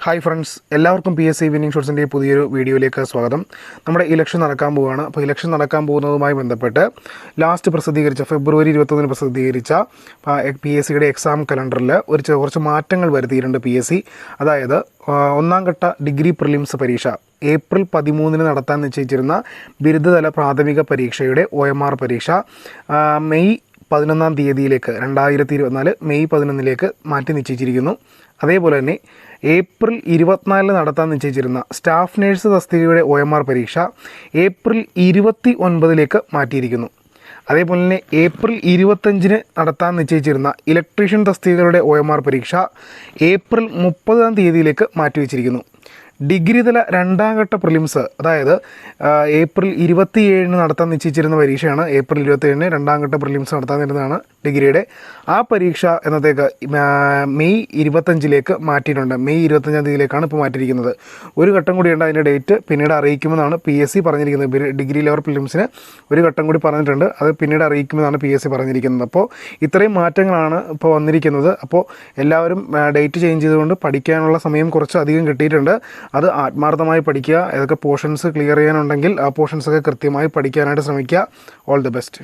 Hi friends, എല്ലാവർക്കും PSC winning ഷോട്ട്സിൻ്റെ പുതിയൊരു വീഡിയോയിലേക്ക് സ്വാഗതം. നമ്മുടെ ഇലക്ഷൻ നടക്കാൻ പോവുകയാണ്. അപ്പോൾ ഇലക്ഷൻ നടക്കാൻ പോകുന്നതുമായി ബന്ധപ്പെട്ട് ലാസ്റ്റ് പ്രസിദ്ധീകരിച്ച ഫെബ്രുവരി 21 പ്രസിദ്ധീകരിച്ച PSCയുടെ എക്സാം കലണ്ടറിൽ കുറച്ച് മാറ്റങ്ങൾ വരുത്തിയിട്ടുണ്ട് PSC. അതായത് ഒന്നാം ഘട്ട ഡിഗ്രി പ്രിലിംസ് പരീക്ഷ ഏപ്രിൽ 13 നടത്താൻ നിശ്ചയിച്ചിരുന്ന ബിരുദതല പ്രാഥമിക പരീക്ഷയുടെ OMR പരീക്ഷ മെയ് 11 തീയതിയിലേക്ക് 2024 മെയ് 11 മാറ്റി നിശ്ചയിച്ചിരിക്കുന്നു. അതേപോലെ തന്നെ ഏപ്രിൽ 24 നടത്താൻ നിശ്ചയിച്ചിരുന്ന സ്റ്റാഫ് നേഴ്സ് തസ്തികയുടെ OMR പരീക്ഷ ഏപ്രിൽ 29 മാറ്റിയിരിക്കുന്നു. അതേപോലെ തന്നെ ഏപ്രിൽ 25 നടത്താൻ നിശ്ചയിച്ചിരുന്ന ഇലക്ട്രീഷ്യൻ തസ്തികകളുടെ OMR പരീക്ഷ ഏപ്രിൽ 30 തീയതിയിലേക്ക് മാറ്റിവെച്ചിരിക്കുന്നു. ഡിഗ്രി തല രണ്ടാം ഘട്ട പ്രിലിംസ്, അതായത് ഏപ്രിൽ 27 നടത്താൻ നിശ്ചയിച്ചിരുന്ന പരീക്ഷയാണ് ഏപ്രിൽ 27 രണ്ടാം ഘട്ട പ്രിലിംസ് നടത്താൻ വരുന്നതാണ് ഡിഗ്രിയുടെ. ആ പരീക്ഷ എന്നത്തേക്ക് മെയ് 25 മാറ്റിയിട്ടുണ്ട്. മെയ് 25 തീയതിയിലേക്കാണ് ഇപ്പോൾ മാറ്റിയിരിക്കുന്നത്. ഒരു ഘട്ടം കൂടിയുണ്ട്, അതിൻ്റെ ഡേറ്റ് പിന്നീട് അറിയിക്കുമെന്നാണ് PSC പറഞ്ഞിരിക്കുന്നത്. ഡിഗ്രി ലെവൽ പ്രിലിംസിന് ഒരു ഘട്ടം കൂടി പറഞ്ഞിട്ടുണ്ട്, അത് പിന്നീട് അറിയിക്കുമെന്നാണ് PSC പറഞ്ഞിരിക്കുന്നത്. അപ്പോൾ ഇത്രയും മാറ്റങ്ങളാണ് ഇപ്പോൾ വന്നിരിക്കുന്നത്. അപ്പോൾ എല്ലാവരും ഡേറ്റ് ചേഞ്ച് ചെയ്തുകൊണ്ട് പഠിക്കാനുള്ള സമയം കുറച്ച് അധികം കിട്ടിയിട്ടുണ്ട്. അത് ആത്മാർത്ഥമായി പഠിക്കുക. ഏതൊക്കെ പോർഷൻസ് ക്ലിയർ ചെയ്യാനുണ്ടെങ്കിൽ ആ പോർഷൻസൊക്കെ കൃത്യമായി പഠിക്കാനായിട്ട് ശ്രമിക്കുക. All the best.